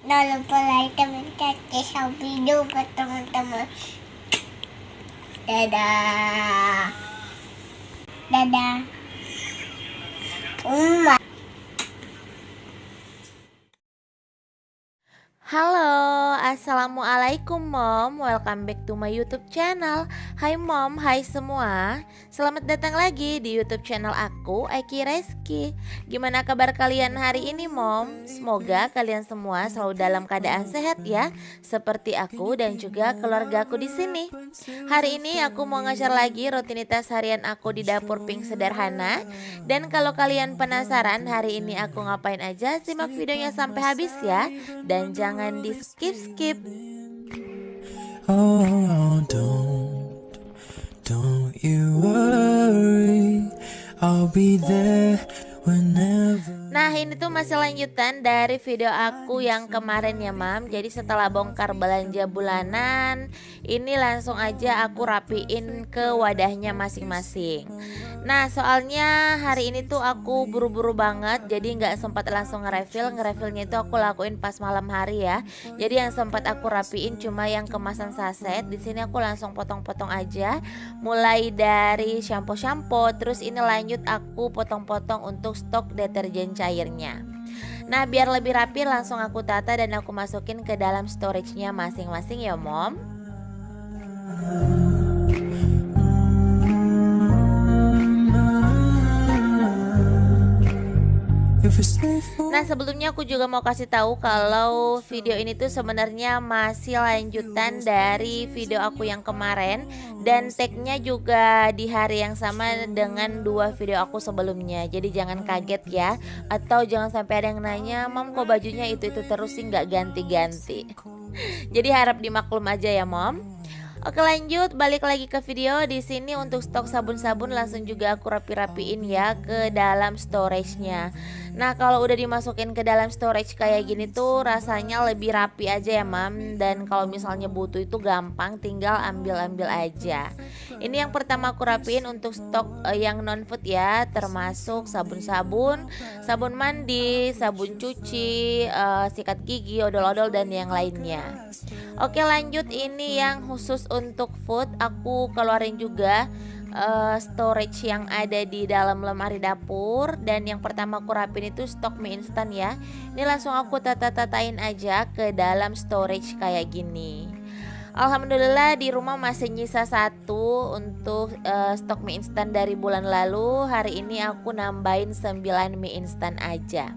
Jangan lupa like dan share video ke teman-teman. Dadah. Dadah. Halo, assalamualaikum mom. Welcome back to my YouTube channel. Hai mom, hai semua. Selamat datang lagi di YouTube channel aku, Eki Reski. Gimana kabar kalian hari ini mom? Semoga kalian semua selalu dalam keadaan sehat ya, seperti aku dan juga keluarga aku di sini. Hari ini aku mau ngajar lagi rutinitas harian aku di dapur Pink Sederhana. Dan kalau kalian penasaran hari ini aku ngapain aja, simak videonya sampai habis ya. Dan jangan di skip. Oh, don't you worry, I'll be there whenever. Nah ini tuh masih lanjutan dari video aku yang kemarin ya mam. Jadi setelah bongkar belanja bulanan, ini langsung aja aku rapiin ke wadahnya masing-masing. Nah soalnya hari ini tuh aku buru-buru banget, jadi nggak sempat langsung ngerefilnya itu aku lakuin pas malam hari ya. Jadi yang sempat aku rapiin cuma yang kemasan saset. Di sini aku langsung potong-potong aja, mulai dari shampoo, terus ini lanjut aku potong-potong untuk stok deterjen cairnya. Nah biar lebih rapi langsung aku tata dan aku masukin ke dalam storage-nya masing-masing ya mom. Nah sebelumnya aku juga mau kasih tahu kalau video ini tuh sebenarnya masih lanjutan dari video aku yang kemarin. Dan tagnya juga di hari yang sama dengan dua video aku sebelumnya. Jadi jangan kaget ya. Atau jangan sampai ada yang nanya, mom kok bajunya itu terus sih nggak ganti-ganti. Jadi harap dimaklum aja ya mom. Oke lanjut, balik lagi ke video. Di sini untuk stok sabun-sabun langsung juga aku rapi-rapiin ya ke dalam storage-nya. Nah kalau udah dimasukin ke dalam storage kayak gini tuh rasanya lebih rapi aja ya mam. Dan kalau misalnya butuh itu gampang, tinggal ambil-ambil aja. Ini yang pertama aku rapiin untuk stok yang non food ya, termasuk sabun-sabun, sabun mandi, sabun cuci, sikat gigi, odol-odol dan yang lainnya. Oke lanjut, ini yang khusus untuk food aku keluarin juga storage yang ada di dalam lemari dapur. Dan yang pertama aku rapin itu stok mie instan ya. Ini langsung aku tata-tatain aja ke dalam storage kayak gini. Alhamdulillah di rumah masih nyisa satu untuk stok mie instan dari bulan lalu. Hari ini aku nambahin 9 mie instan aja.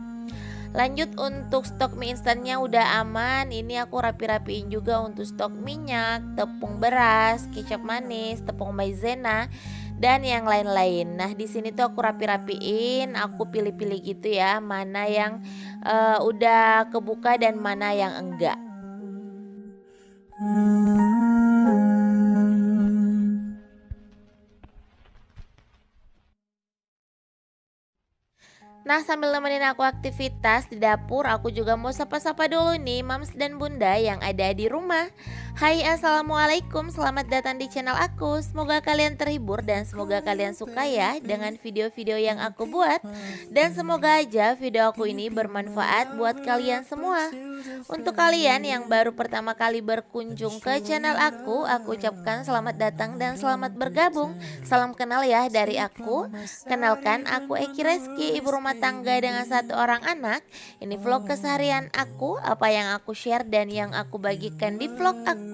Lanjut untuk stok mie instannya udah aman. Ini aku rapi-rapiin juga untuk stok minyak, tepung beras, kecap manis, tepung maizena dan yang lain-lain. Nah di sini tuh aku rapi-rapiin, aku pilih-pilih gitu ya, mana yang udah kebuka dan mana yang enggak. Nah sambil nemenin aku aktivitas di dapur, aku juga mau sapa-sapa dulu nih mams dan bunda yang ada di rumah. Hai assalamualaikum, selamat datang di channel aku. Semoga kalian terhibur dan semoga kalian suka ya dengan video-video yang aku buat. Dan semoga aja video aku ini bermanfaat buat kalian semua. Untuk kalian yang baru pertama kali berkunjung ke channel aku ucapkan selamat datang dan selamat bergabung. Salam kenal ya dari aku. Kenalkan aku Eki Reski, ibu rumah tangga dengan satu orang anak. Ini vlog keseharian aku, apa yang aku share dan yang aku bagikan di vlog aku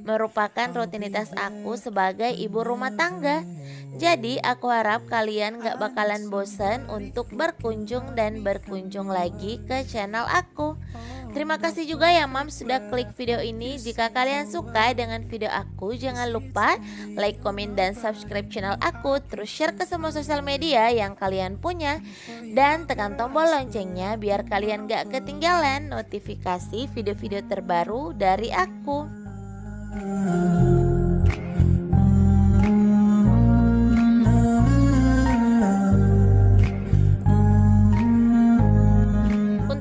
merupakan rutinitas aku sebagai ibu rumah tangga. Jadi aku harap kalian gak bakalan bosan untuk berkunjung dan berkunjung lagi ke channel aku. Terima kasih juga ya mam sudah klik video ini. Jika kalian suka dengan video aku, jangan lupa like, komen, dan subscribe channel aku. Terus share ke semua sosial media yang kalian punya. Dan tekan tombol loncengnya biar kalian gak ketinggalan notifikasi video-video terbaru dari aku.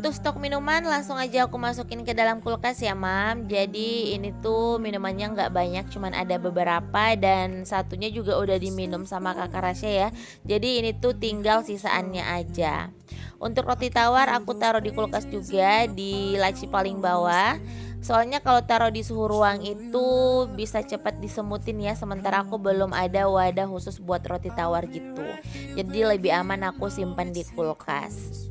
Untuk stok minuman langsung aja aku masukin ke dalam kulkas ya mam. Jadi ini tuh minumannya nggak banyak, cuman ada beberapa dan satunya juga udah diminum sama kakak Rasya ya. Jadi ini tuh tinggal sisaannya aja. Untuk roti tawar aku taruh di kulkas juga di laci paling bawah. Soalnya kalau taruh di suhu ruang itu bisa cepat disemutin ya. Sementara aku belum ada wadah khusus buat roti tawar gitu. Jadi lebih aman aku simpan di kulkas.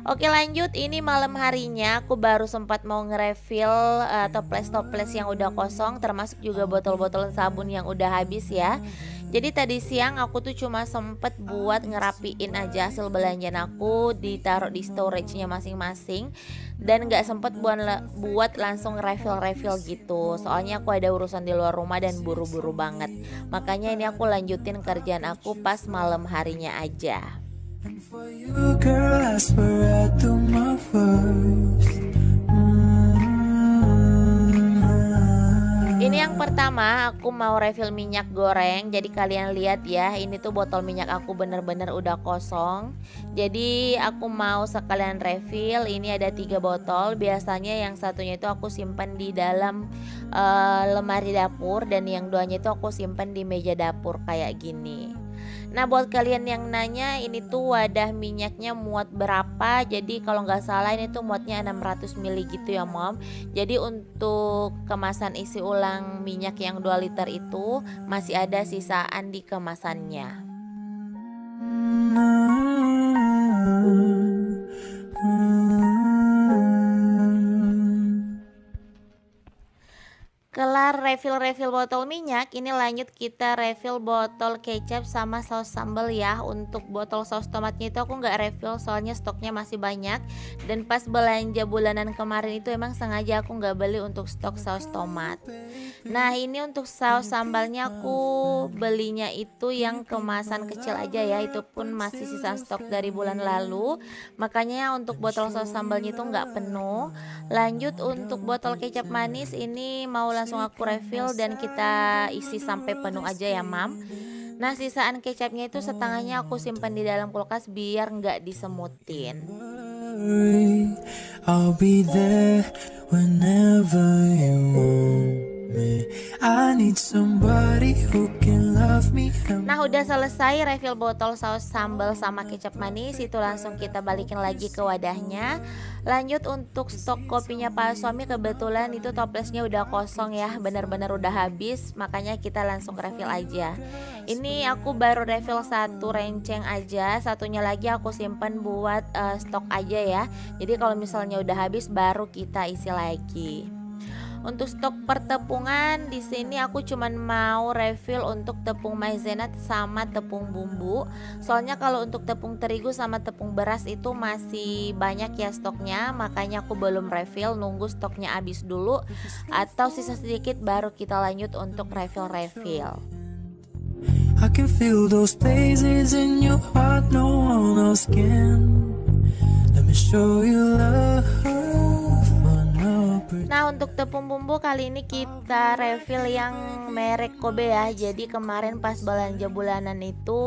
Oke lanjut, ini malam harinya aku baru sempat mau nge-refill toples-toples yang udah kosong, termasuk juga botol-botol sabun yang udah habis ya. Jadi tadi siang aku tuh cuma sempet buat ngerapiin aja hasil belanjaan aku, ditaruh di storage-nya masing-masing. Dan gak sempet buat langsung refill-refill gitu. Soalnya aku ada urusan di luar rumah dan buru-buru banget. Makanya ini aku lanjutin kerjaan aku pas malam harinya aja. For you, girl, I swear I do my worst. Ini yang pertama aku mau refill minyak goreng. Jadi kalian lihat ya, ini tuh botol minyak aku bener-bener udah kosong. Jadi aku mau sekalian refill. Ini ada 3 botol. Biasanya yang satunya itu aku simpan di dalam lemari dapur, dan yang 2-nya itu aku simpan di meja dapur kayak gini. Nah buat kalian yang nanya ini tuh wadah minyaknya muat berapa, jadi kalau nggak salah ini tuh muatnya 600 ml gitu ya mom. Jadi untuk kemasan isi ulang minyak yang 2 liter itu masih ada sisaan di kemasannya. Kelar refill botol minyak, ini lanjut kita refill botol kecap sama saus sambal ya. Untuk botol saus tomatnya itu aku nggak refill soalnya stoknya masih banyak. Dan pas belanja bulanan kemarin itu emang sengaja aku nggak beli untuk stok saus tomat. Nah ini untuk saus sambalnya aku belinya itu yang kemasan kecil aja ya. Itu pun masih sisa stok dari bulan lalu. Makanya untuk botol saus sambalnya itu nggak penuh. Lanjut untuk botol kecap manis ini mau langsung aku refill dan kita isi sampai penuh aja ya mam. Nah sisaan kecapnya itu setengahnya aku simpan di dalam kulkas biar nggak disemutin. I'll be there whenever you want me. I need somebody who can love me. Nah udah selesai refill botol saus sambal sama kecap manis, itu langsung kita balikin lagi ke wadahnya. Lanjut untuk stok kopinya Pak Suami, kebetulan itu toplesnya udah kosong ya, bener-bener udah habis, makanya kita langsung refill aja. Ini aku baru refill 1 renceng aja, satunya lagi aku simpan buat stok aja ya. Jadi kalau misalnya udah habis baru kita isi lagi. Untuk stok pertepungan di sini aku cuman mau refill untuk tepung maizena sama tepung bumbu. Soalnya kalau untuk tepung terigu sama tepung beras itu masih banyak ya stoknya, makanya aku belum refill, nunggu stoknya habis dulu atau sisa sedikit baru kita lanjut untuk refill. I can feel those places in your heart no one else can. Let me show you love. Nah untuk tepung bumbu kali ini kita refill yang merek Kobe ya. Jadi kemarin pas belanja bulanan itu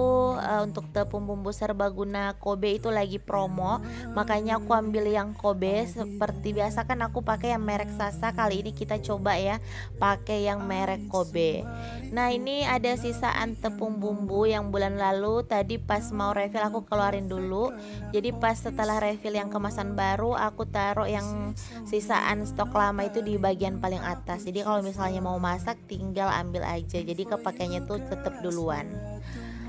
untuk tepung bumbu serbaguna Kobe itu lagi promo, makanya aku ambil yang Kobe. Seperti biasa kan aku pakai yang merek Sasa, kali ini kita coba ya pakai yang merek Kobe. Nah ini ada sisaan tepung bumbu yang bulan lalu, tadi pas mau refill aku keluarin dulu. Jadi pas setelah refill yang kemasan baru aku taruh yang sisaan stok lama itu di bagian paling atas. Jadi kalau misalnya mau masak tinggal ambil aja, jadi kepakainya tuh tetap duluan.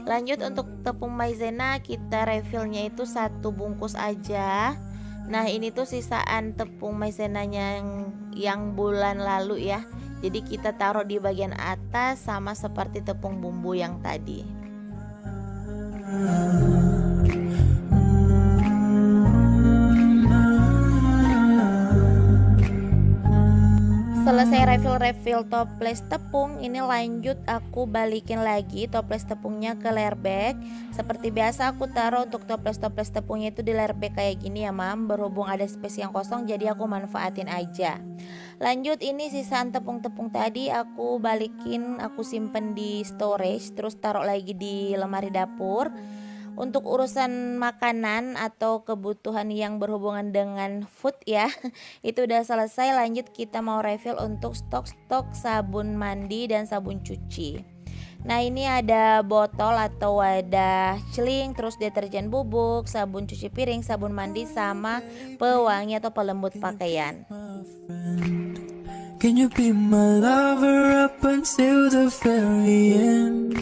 Lanjut untuk tepung maizena kita refillnya itu 1 bungkus aja. Nah ini tuh sisaan tepung maizenanya yang bulan lalu ya. Jadi kita taruh di bagian atas sama seperti tepung bumbu yang tadi. Selesai refill toples tepung, ini lanjut aku balikin lagi toples tepungnya ke layer bag. Seperti biasa aku taruh untuk toples tepungnya itu di layer bag kayak gini ya mam. Berhubung ada space yang kosong jadi aku manfaatin aja. Lanjut ini sisaan tepung-tepung tadi aku balikin, aku simpen di storage, terus taruh lagi di lemari dapur. Untuk urusan makanan atau kebutuhan yang berhubungan dengan food ya, itu udah selesai. Lanjut kita mau refill untuk stok sabun mandi dan sabun cuci. Nah ini ada botol atau wadah celing, terus deterjen bubuk, sabun cuci piring, sabun mandi, sama pewangi atau pelembut pakaian. Can you be my lover up until the very end?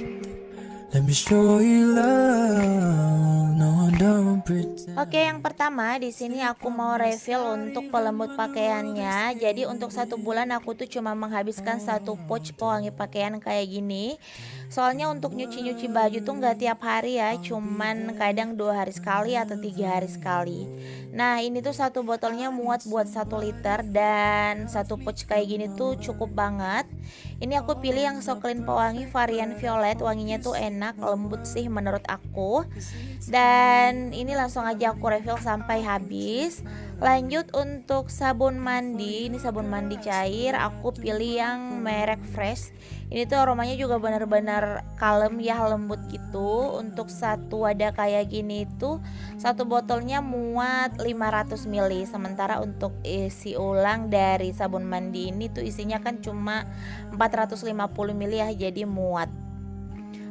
Let me show you love. No, don't pretend. Oke, yang pertama di sini aku mau refill untuk pelembut pakaiannya. Jadi untuk 1 bulan aku tuh cuma menghabiskan 1 pouch pewangi pakaian kayak gini. Soalnya untuk nyuci-nyuci baju tuh nggak tiap hari ya, cuman kadang 2 hari sekali atau 3 hari sekali. Nah ini tuh 1 botolnya muat buat 1 liter dan 1 pouch kayak gini tuh cukup banget. Ini aku pilih yang Soklin pewangi varian violet, wanginya tuh enak, lembut sih menurut aku. Dan ini langsung aja aku refill sampai habis. Lanjut untuk sabun mandi, ini sabun mandi cair, aku pilih yang merek Fresh. Ini tuh aromanya juga benar-benar kalem ya, lembut gitu. Untuk 1 wadah kayak gini tuh 1 botolnya muat 500 ml. Sementara untuk isi ulang dari sabun mandi ini tuh isinya kan cuma 450 ml ya, jadi muat.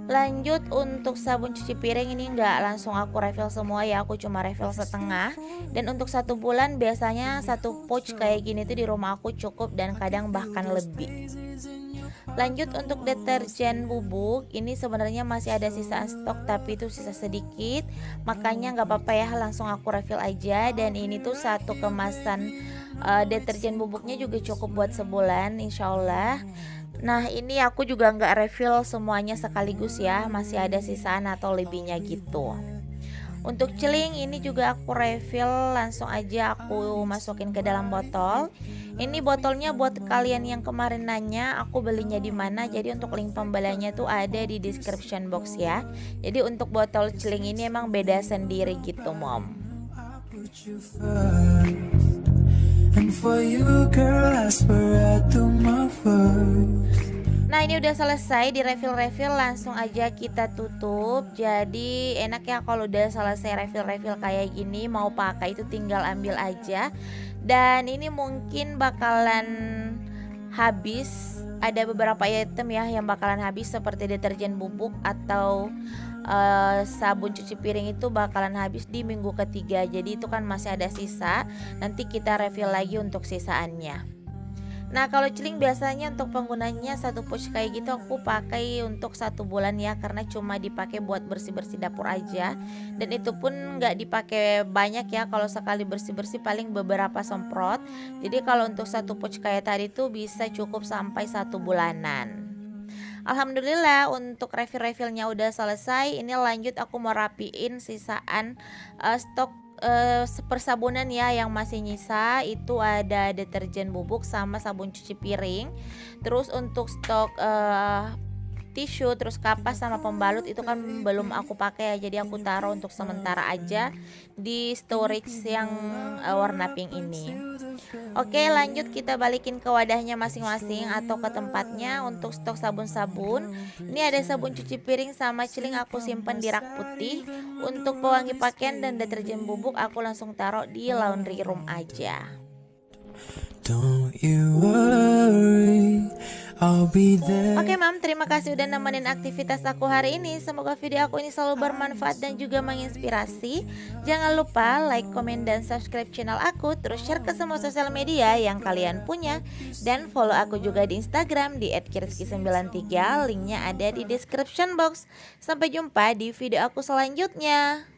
Lanjut untuk sabun cuci piring, ini enggak langsung aku refill semua ya, aku cuma refill setengah. Dan untuk 1 bulan biasanya 1 pouch kayak gini tuh di rumah aku cukup dan kadang bahkan lebih. Lanjut untuk deterjen bubuk, ini sebenarnya masih ada sisaan stok tapi itu sisa sedikit, makanya nggak apa-apa ya, langsung aku refill aja. Dan ini tuh 1 kemasan deterjen bubuknya juga cukup buat sebulan insyaallah. Nah ini aku juga nggak refill semuanya sekaligus ya, masih ada sisaan atau lebihnya gitu. Untuk celing ini juga aku refill, langsung aja aku masukin ke dalam botol. Ini botolnya buat kalian yang kemarin nanya aku belinya di mana, jadi untuk link pembeliannya tuh ada di description box ya. Jadi untuk botol celing ini emang beda sendiri gitu mom. And for you, girl, I swear I do my first. Nah ini udah selesai di refill-refill, langsung aja kita tutup. Jadi enak ya kalau udah selesai refill-refill kayak gini, mau pakai itu tinggal ambil aja. Dan ini mungkin bakalan habis, ada beberapa item ya yang bakalan habis seperti deterjen bubuk atau sabun cuci piring itu bakalan habis di minggu ketiga. Jadi itu kan masih ada sisa, nanti kita refill lagi untuk sisaannya. Nah kalau celing biasanya untuk penggunanya 1 pouch kayak gitu aku pakai untuk 1 bulan ya, karena cuma dipakai buat bersih-bersih dapur aja. Dan itu pun nggak dipakai banyak ya, kalau sekali bersih-bersih paling beberapa semprot. Jadi kalau untuk 1 pouch kayak tadi tuh bisa cukup sampai 1 bulanan. Alhamdulillah untuk refill-refillnya udah selesai. Ini lanjut aku mau rapiin sisaan stok persabunan ya yang masih nyisa. Itu ada deterjen bubuk sama sabun cuci piring. Terus untuk stok tisu, terus kapas sama pembalut itu kan belum aku pakai ya, jadi aku taruh untuk sementara aja di storage yang warna pink ini. Oke lanjut kita balikin ke wadahnya masing-masing atau ke tempatnya. Untuk stok sabun-sabun, ini ada sabun cuci piring sama celing aku simpan di rak putih. Untuk pewangi pakaian dan deterjen bubuk aku langsung taruh di laundry room aja. Don't you worry, I'll be there. Oke mam, terima kasih udah nemenin aktivitas aku hari ini. Semoga video aku ini selalu bermanfaat dan juga menginspirasi. Jangan lupa like, komen, dan subscribe channel aku. Terus share ke semua sosial media yang kalian punya. Dan follow aku juga di Instagram di @kiriski93. Linknya ada di description box. Sampai jumpa di video aku selanjutnya.